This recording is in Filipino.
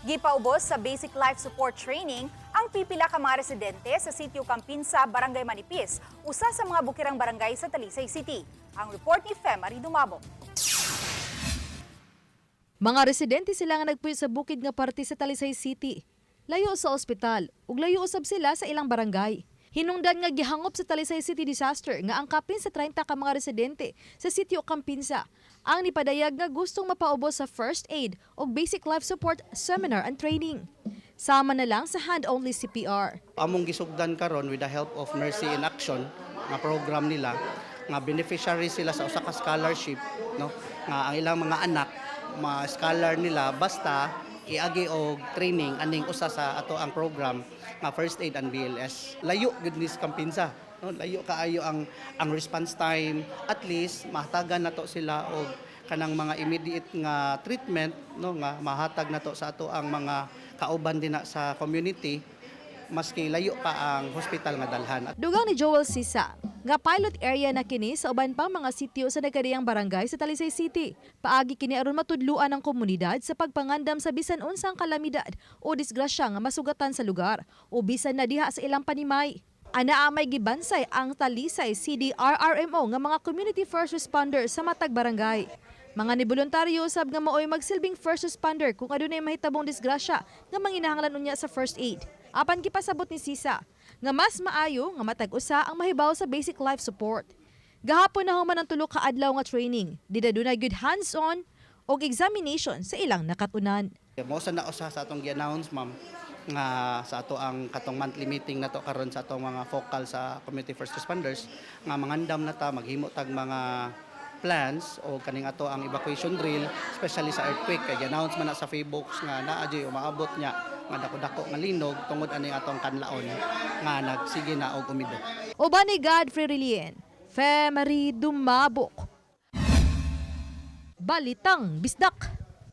Gipaubos sa Basic Life Support Training ang pipila ka mga residente sa Sitio Campinsa, Barangay Manipis, usa sa mga bukirang barangay sa Talisay City. Ang report ni Femari Dumabo. Mga residente sila nga nagpuyo sa bukid nga parte sa Talisay City. Layo sa ospital ug layo usab sila sa ilang barangay. Hinungdan nga gihangop sa Talisay City disaster nga ang kapin sa 30 ka mga residente sa Sitio Campinsa ang nipadayag nga gustong mapaubos sa first aid o basic life support seminar and training. Sama na lang sa hand-only CPR. Among gisugdan karon with the help of Mercy in Action nga program nila nga beneficiary sila sa usa ka scholarship, no, nga ang ilang mga anak ma-scholar nila basta iagi og training aning usa sa ato ang program nga first aid and BLS. Layo gud ni Campinsa, no? Layo kaayo ang response time. At least mahatagan nato sila og kanang mga immediate nga treatment, no, nga mahatag nato sa ato ang mga kauban din sa community maski layo pa ang hospital nga dalhan. Dugang ni Joel Sisa nga pilot area na kini sa uban pang mga sitio sa nagkadiyang barangay sa Talisay City. Paagi kini aron matudluan ang komunidad sa pagpangandam sa bisan unsang kalamidad o disgrasya nga masugatan sa lugar o bisan na diha sa ilang panimay. Anaa may gibansay ang Talisay CDRRMO nga mga community first responder sa matag barangay. Mga niboluntaryo usab nga maoy magsilbing first responder kung adunay mahitabong disgrasya nga manginahanglan unya sa first aid. Apan gipasabot ni Sisa nga mas maayo nga matag usa ang mahibaw sa basic life support. Gahapon na human ang tulo ka adlaw nga training, dida dunay good hands-on og examination sa ilang nakatunan. Mo sa nausa sa atong gi-announce, ma'am, nga sa ato ang katong monthly meeting nato karon sa atong mga focal sa community first responders nga mangandam na ta maghimo tag mga plans o kaning ato ang evacuation drill, especially sa earthquake. Kaya announce man na sa Facebook nga naa diri umaabot niya nga dako-dako nga linog tungod ani atong kanlaon nga nagsige na og umido. Uban ni Godfrey Relien, Femari Dumabok. Balitang Bisdak.